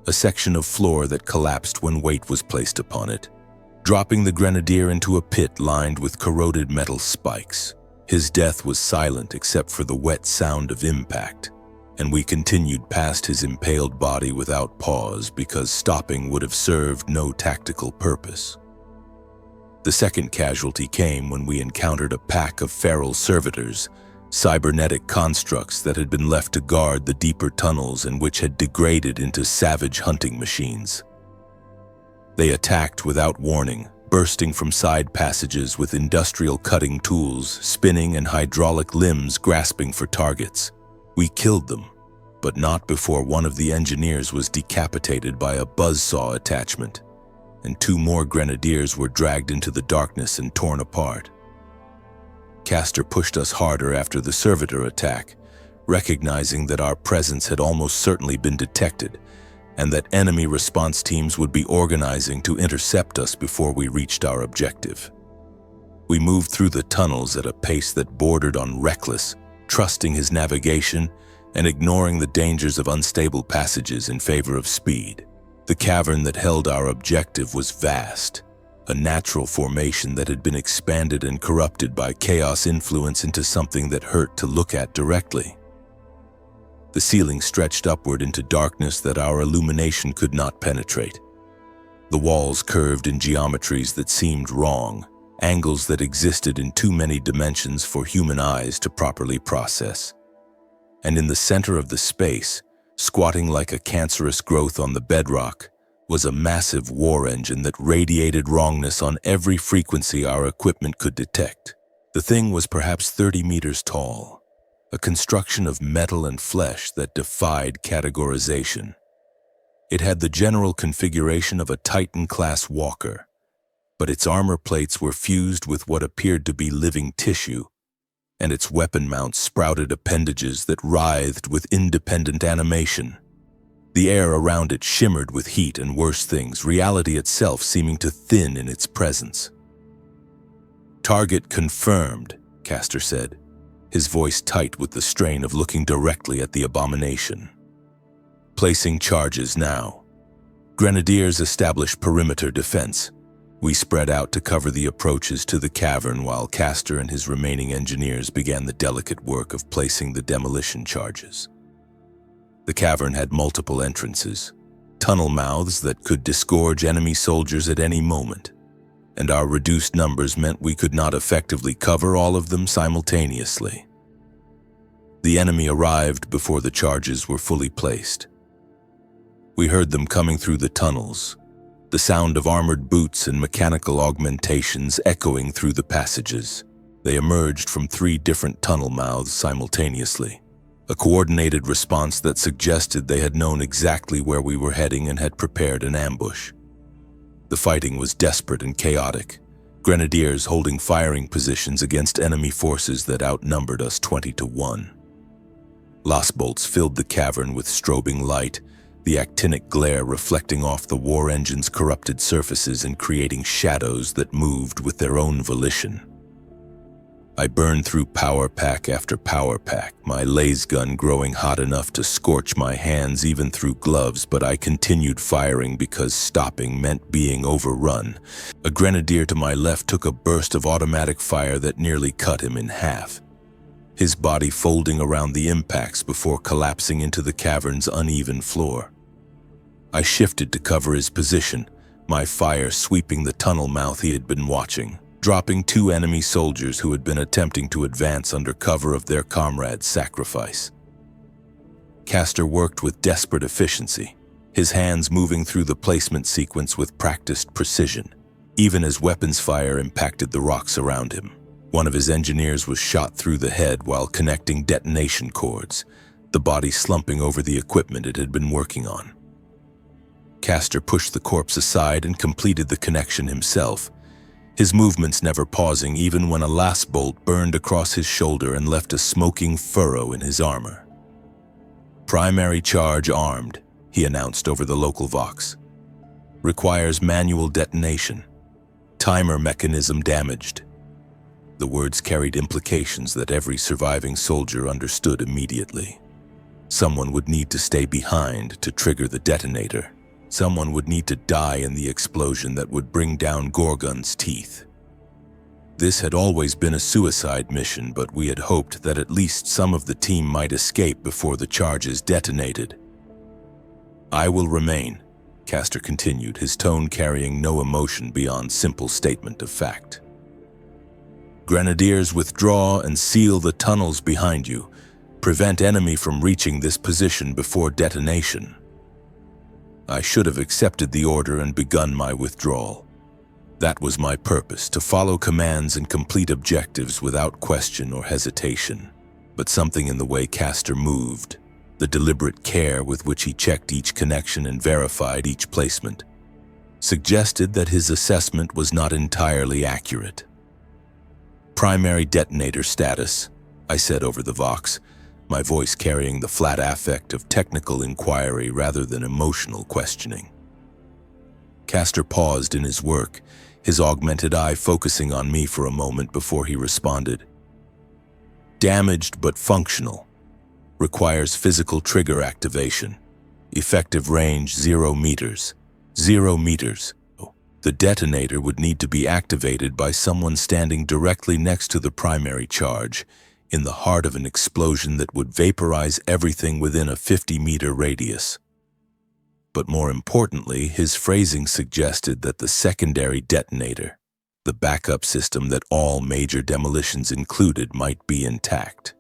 a section of floor that collapsed when weight was placed upon it, dropping the grenadier into a pit lined with corroded metal spikes. His death was silent except for the wet sound of impact, and we continued past his impaled body without pause because stopping would have served no tactical purpose. The second casualty came when we encountered a pack of feral servitors, cybernetic constructs that had been left to guard the deeper tunnels and which had degraded into savage hunting machines. They attacked without warning, bursting from side passages with industrial cutting tools, spinning and hydraulic limbs grasping for targets. We killed them, but not before one of the engineers was decapitated by a buzzsaw attachment, and 2 more grenadiers were dragged into the darkness and torn apart. Castor pushed us harder after the servitor attack, recognizing that our presence had almost certainly been detected and that enemy response teams would be organizing to intercept us before we reached our objective. We moved through the tunnels at a pace that bordered on reckless, trusting his navigation and ignoring the dangers of unstable passages in favor of speed. The cavern that held our objective was vast, a natural formation that had been expanded and corrupted by chaos influence into something that hurt to look at directly. The ceiling stretched upward into darkness that our illumination could not penetrate. The walls curved in geometries that seemed wrong, angles that existed in too many dimensions for human eyes to properly process. And in the center of the space, squatting like a cancerous growth on the bedrock, was a massive war engine that radiated wrongness on every frequency our equipment could detect. The thing was perhaps 30 meters tall, a construction of metal and flesh that defied categorization. It had the general configuration of a Titan-class walker, but its armor plates were fused with what appeared to be living tissue, and its weapon mounts sprouted appendages that writhed with independent animation. The air around it shimmered with heat and worse things, reality itself seeming to thin in its presence. "Target confirmed," Castor said, his voice tight with the strain of looking directly at the abomination. "Placing charges now." Grenadiers established perimeter defense. We spread out to cover the approaches to the cavern while Castor and his remaining engineers began the delicate work of placing the demolition charges. The cavern had multiple entrances, tunnel mouths that could disgorge enemy soldiers at any moment, and our reduced numbers meant we could not effectively cover all of them simultaneously. The enemy arrived before the charges were fully placed. We heard them coming through the tunnels, the sound of armored boots and mechanical augmentations echoing through the passages. They emerged from 3 different tunnel mouths simultaneously, a coordinated response that suggested they had known exactly where we were heading and had prepared an ambush. The fighting was desperate and chaotic, grenadiers holding firing positions against enemy forces that outnumbered us 20 to 1. Lost bolts filled the cavern with strobing light, the actinic glare reflecting off the war engine's corrupted surfaces and creating shadows that moved with their own volition. I burned through power pack after power pack, my laser gun growing hot enough to scorch my hands even through gloves, but I continued firing because stopping meant being overrun. A grenadier to my left took a burst of automatic fire that nearly cut him in half, his body folding around the impacts before collapsing into the cavern's uneven floor. I shifted to cover his position, my fire sweeping the tunnel mouth he had been watching, dropping 2 enemy soldiers who had been attempting to advance under cover of their comrade's sacrifice. Castor worked with desperate efficiency, his hands moving through the placement sequence with practiced precision, even as weapons fire impacted the rocks around him. One of his engineers was shot through the head while connecting detonation cords, the body slumping over the equipment it had been working on. Castor pushed the corpse aside and completed the connection himself, his movements never pausing even when a last bolt burned across his shoulder and left a smoking furrow in his armor. "Primary charge armed," he announced over the local vox. "Requires manual detonation. Timer mechanism damaged." The words carried implications that every surviving soldier understood immediately. Someone would need to stay behind to trigger the detonator. Someone would need to die in the explosion that would bring down Gorgon's teeth. This had always been a suicide mission, but we had hoped that at least some of the team might escape before the charges detonated. "I will remain," Castor continued, his tone carrying no emotion beyond simple statement of fact. "Grenadiers, withdraw and seal the tunnels behind you. Prevent enemy from reaching this position before detonation." I should have accepted the order and begun my withdrawal. That was my purpose, to follow commands and complete objectives without question or hesitation. But something in the way Castor moved, the deliberate care with which he checked each connection and verified each placement, suggested that his assessment was not entirely accurate. "Primary detonator status," I said over the vox, my voice carrying the flat affect of technical inquiry rather than emotional questioning. Castor paused in his work, his augmented eye focusing on me for a moment before he responded. "Damaged but functional. Requires physical trigger activation. Effective range 0 meters. 0 meters. The detonator would need to be activated by someone standing directly next to the primary charge, in the heart of an explosion that would vaporize everything within a 50-meter radius. But more importantly, his phrasing suggested that the secondary detonator, the backup system that all major demolitions included, might be intact.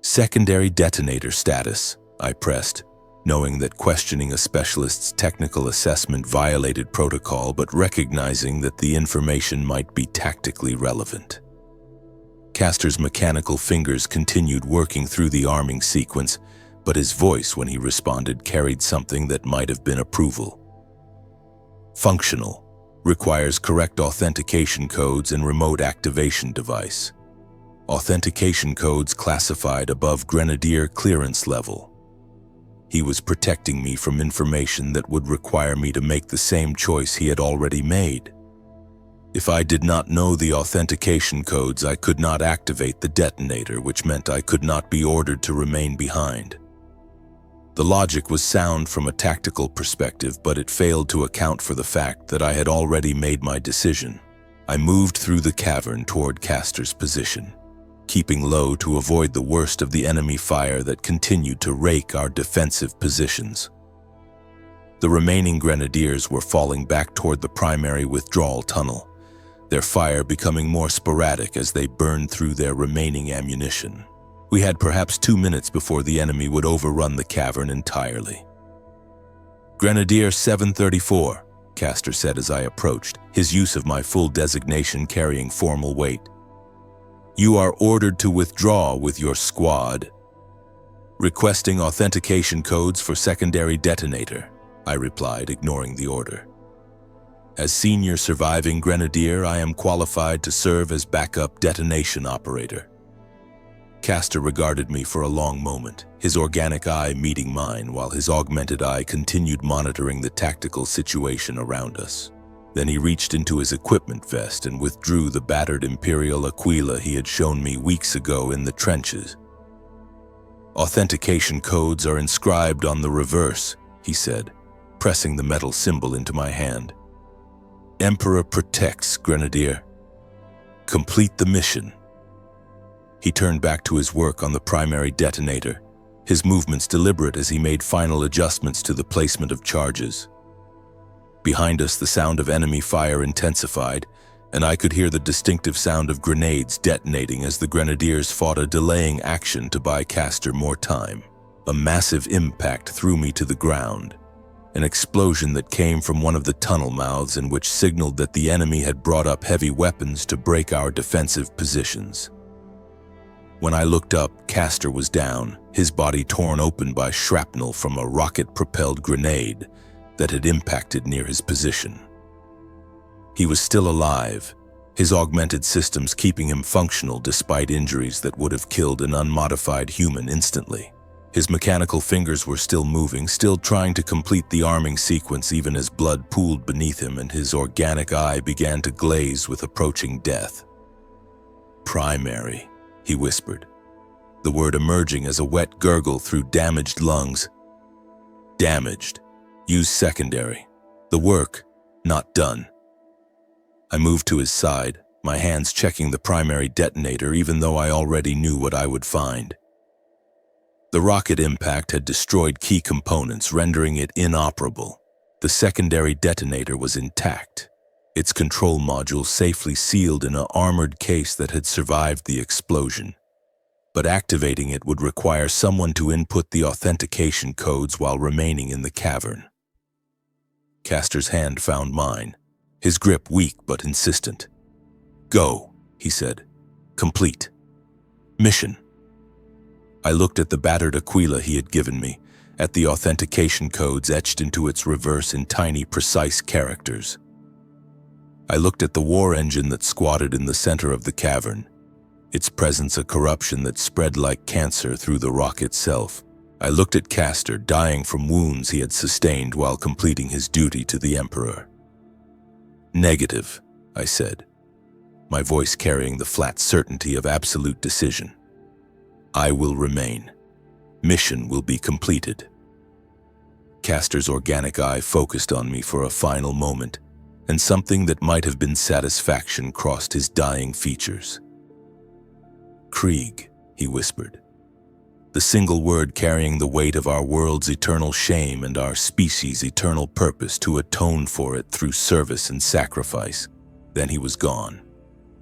Secondary detonator status, I pressed, knowing that questioning a specialist's technical assessment violated protocol, but recognizing that the information might be tactically relevant. Castor's mechanical fingers continued working through the arming sequence, but his voice when he responded carried something that might have been approval. Functional. Requires correct authentication codes and remote activation device. Authentication codes classified above Grenadier clearance level. He was protecting me from information that would require me to make the same choice he had already made. If I did not know the authentication codes, I could not activate the detonator, which meant I could not be ordered to remain behind. The logic was sound from a tactical perspective, but it failed to account for the fact that I had already made my decision. I moved through the cavern toward Castor's position, keeping low to avoid the worst of the enemy fire that continued to rake our defensive positions. The remaining grenadiers were falling back toward the primary withdrawal tunnel, their fire becoming more sporadic as they burned through their remaining ammunition. We had perhaps 2 minutes before the enemy would overrun the cavern entirely. "Grenadier 734, Castor said as I approached, his use of my full designation carrying formal weight. "You are ordered to withdraw with your squad. Requesting authentication codes for secondary detonator," I replied, ignoring the order. "As senior surviving grenadier, I am qualified to serve as backup detonation operator." Castor regarded me for a long moment, his organic eye meeting mine while his augmented eye continued monitoring the tactical situation around us. Then he reached into his equipment vest and withdrew the battered Imperial Aquila he had shown me weeks ago in the trenches. "Authentication codes are inscribed on the reverse," he said, pressing the metal symbol into my hand. "Emperor protects, Grenadier. Complete the mission." He turned back to his work on the primary detonator, his movements deliberate as he made final adjustments to the placement of charges. Behind us, the sound of enemy fire intensified, and I could hear the distinctive sound of grenades detonating as the grenadiers fought a delaying action to buy Castor more time. A massive impact threw me to the ground, an explosion that came from one of the tunnel mouths and which signaled that the enemy had brought up heavy weapons to break our defensive positions. When I looked up, Castor was down, his body torn open by shrapnel from a rocket-propelled grenade that had impacted near his position. He was still alive, his augmented systems keeping him functional despite injuries that would have killed an unmodified human instantly. His mechanical fingers were still moving, still trying to complete the arming sequence even as blood pooled beneath him and his organic eye began to glaze with approaching death. "Primary," he whispered, the word emerging as a wet gurgle through damaged lungs. "Damaged. Use secondary. The work, not done." I moved to his side, my hands checking the primary detonator even though I already knew what I would find. The rocket impact had destroyed key components, rendering it inoperable. The secondary detonator was intact, its control module safely sealed in an armored case that had survived the explosion. But activating it would require someone to input the authentication codes while remaining in the cavern. Castor's hand found mine, his grip weak but insistent. "Go," he said. "Complete. Mission." I looked at the battered Aquila he had given me, at the authentication codes etched into its reverse in tiny, precise characters. I looked at the war engine that squatted in the center of the cavern, its presence a corruption that spread like cancer through the rock itself. I looked at Castor, dying from wounds he had sustained while completing his duty to the Emperor. "Negative," I said, my voice carrying the flat certainty of absolute decision. "I will remain." Mission will be completed. Castor's organic eye focused on me for a final moment, and something that might have been satisfaction crossed his dying features. Krieg, he whispered. The single word carrying the weight of our world's eternal shame and our species' eternal purpose to atone for it through service and sacrifice. Then he was gone.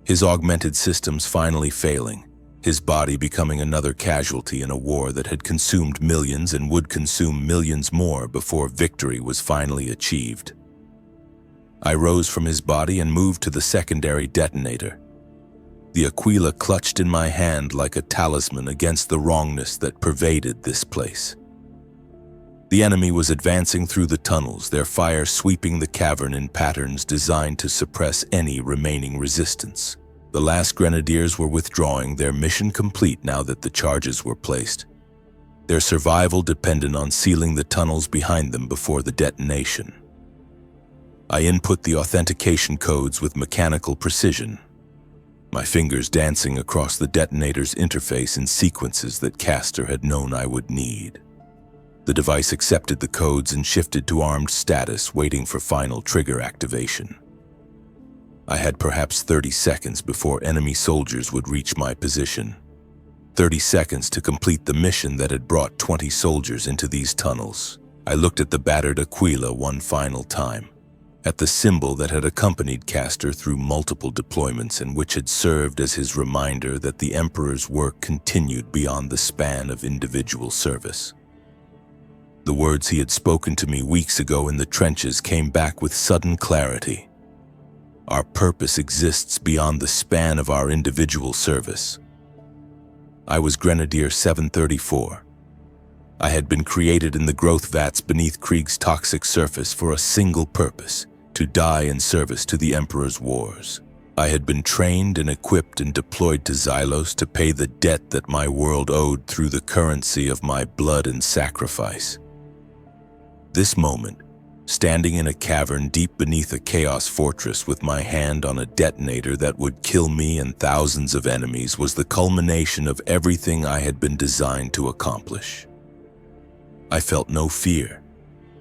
His augmented systems finally failing, his body becoming another casualty in a war that had consumed millions and would consume millions more before victory was finally achieved. I rose from his body and moved to the secondary detonator. The Aquila clutched in my hand like a talisman against the wrongness that pervaded this place. The enemy was advancing through the tunnels, their fire sweeping the cavern in patterns designed to suppress any remaining resistance. The last grenadiers were withdrawing, their mission complete now that the charges were placed. Their survival depended on sealing the tunnels behind them before the detonation. I input the authentication codes with mechanical precision, my fingers dancing across the detonator's interface in sequences that Castor had known I would need. The device accepted the codes and shifted to armed status, waiting for final trigger activation. I had perhaps 30 seconds before enemy soldiers would reach my position. 30 seconds to complete the mission that had brought 20 soldiers into these tunnels. I looked at the battered Aquila one final time, at the symbol that had accompanied Castor through multiple deployments and which had served as his reminder that the Emperor's work continued beyond the span of individual service. The words he had spoken to me weeks ago in the trenches came back with sudden clarity. Our purpose exists beyond the span of our individual service. I was Grenadier 734. I had been created in the growth vats beneath Krieg's toxic surface for a single purpose: to die in service to the Emperor's wars. I had been trained and equipped and deployed to Xylos to pay the debt that my world owed through the currency of my blood and sacrifice. This moment, standing in a cavern deep beneath a chaos fortress with my hand on a detonator that would kill me and thousands of enemies, was the culmination of everything I had been designed to accomplish. I felt no fear,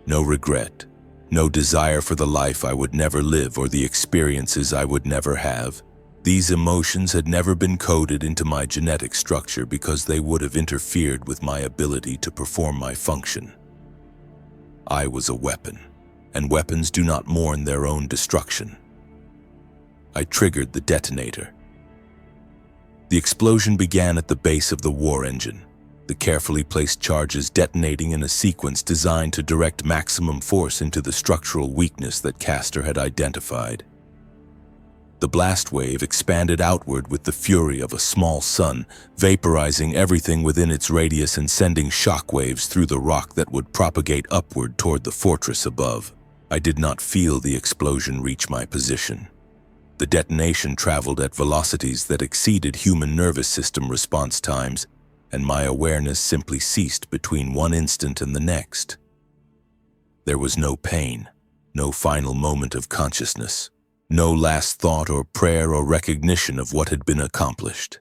no regret, no desire for the life I would never live or the experiences I would never have. These emotions had never been coded into my genetic structure because they would have interfered with my ability to perform my function. I was a weapon, and weapons do not mourn their own destruction. I triggered the detonator. The explosion began at the base of the war engine, the carefully placed charges detonating in a sequence designed to direct maximum force into the structural weakness that Castor had identified. The blast wave expanded outward with the fury of a small sun, vaporizing everything within its radius and sending shockwaves through the rock that would propagate upward toward the fortress above. I did not feel the explosion reach my position. The detonation traveled at velocities that exceeded human nervous system response times, and my awareness simply ceased between one instant and the next. There was no pain, no final moment of consciousness, no last thought or prayer or recognition of what had been accomplished.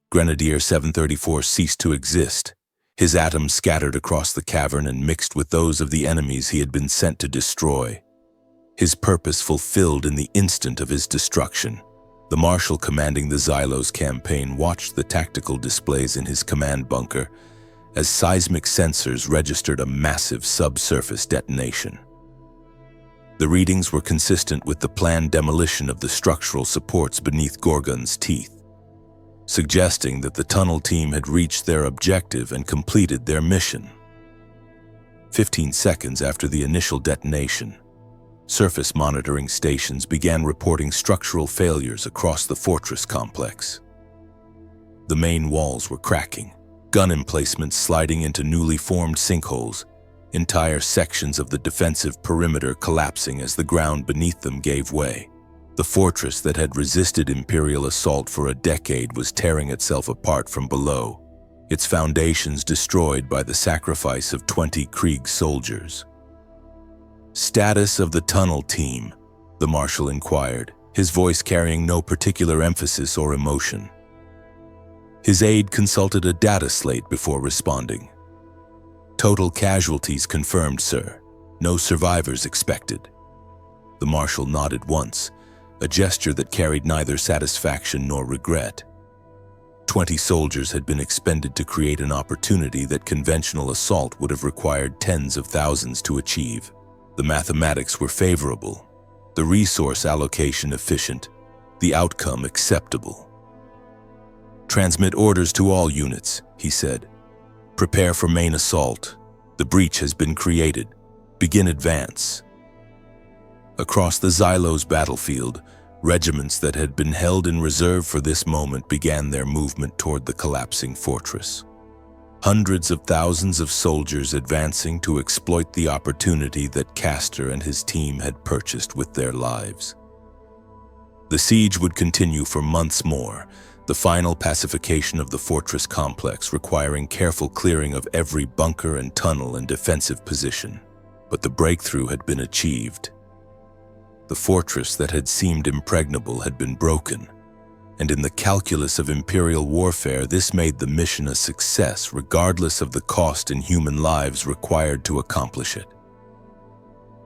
Grenadier 734 ceased to exist. His atoms scattered across the cavern and mixed with those of the enemies he had been sent to destroy. His purpose fulfilled in the instant of his destruction. The marshal commanding the Xylos campaign watched the tactical displays in his command bunker as seismic sensors registered a massive subsurface detonation. The readings were consistent with the planned demolition of the structural supports beneath Gorgon's teeth, suggesting that the tunnel team had reached their objective and completed their mission. 15 seconds after the initial detonation, surface monitoring stations began reporting structural failures across the fortress complex. The main walls were cracking, gun emplacements sliding into newly formed sinkholes, entire sections of the defensive perimeter collapsing as the ground beneath them gave way. The fortress that had resisted Imperial assault for a decade was tearing itself apart from below, its foundations destroyed by the sacrifice of 20 Krieg soldiers. "Status of the tunnel team?" the marshal inquired, his voice carrying no particular emphasis or emotion. His aide consulted a data slate before responding. "Total casualties confirmed, sir. No survivors expected." The marshal nodded once, a gesture that carried neither satisfaction nor regret. 20 soldiers had been expended to create an opportunity that conventional assault would have required tens of thousands to achieve. The mathematics were favorable, the resource allocation efficient, the outcome acceptable. "Transmit orders to all units," he said. "Prepare for main assault. The breach has been created. Begin advance." Across the Xylos battlefield, regiments that had been held in reserve for this moment began their movement toward the collapsing fortress. Hundreds of thousands of soldiers advancing to exploit the opportunity that Castor and his team had purchased with their lives. The siege would continue for months more, the final pacification of the fortress complex requiring careful clearing of every bunker and tunnel and defensive position. But the breakthrough had been achieved. The fortress that had seemed impregnable had been broken, and in the calculus of Imperial warfare, this made the mission a success regardless of the cost in human lives required to accomplish it.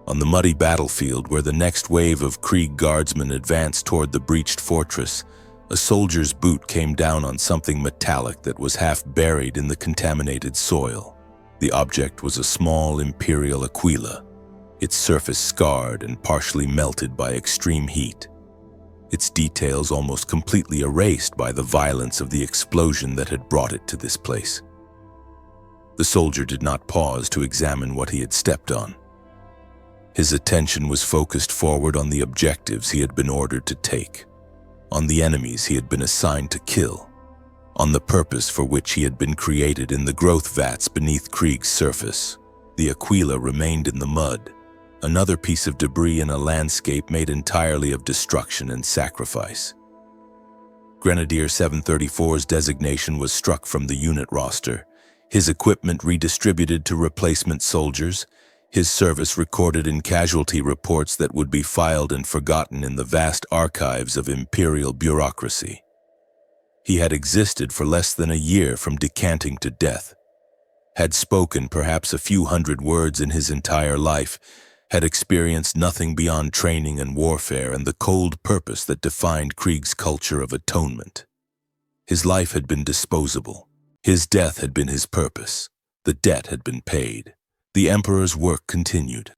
On the muddy battlefield where the next wave of Krieg Guardsmen advanced toward the breached fortress, a soldier's boot came down on something metallic that was half buried in the contaminated soil. The object was a small Imperial aquila, its surface scarred and partially melted by extreme heat, its details almost completely erased by the violence of the explosion that had brought it to this place. The soldier did not pause to examine what he had stepped on. His attention was focused forward on the objectives he had been ordered to take, on the enemies he had been assigned to kill, on the purpose for which he had been created in the growth vats beneath Krieg's surface. The aquila remained in the mud, another piece of debris in a landscape made entirely of destruction and sacrifice. Grenadier 734's designation was struck from the unit roster, his equipment redistributed to replacement soldiers, his service recorded in casualty reports that would be filed and forgotten in the vast archives of Imperial bureaucracy. He had existed for less than a year from decanting to death, had spoken perhaps a few hundred words in his entire life, had experienced nothing beyond training and warfare and the cold purpose that defined Krieg's culture of atonement. His life had been disposable. His death had been his purpose. The debt had been paid. The Emperor's work continued.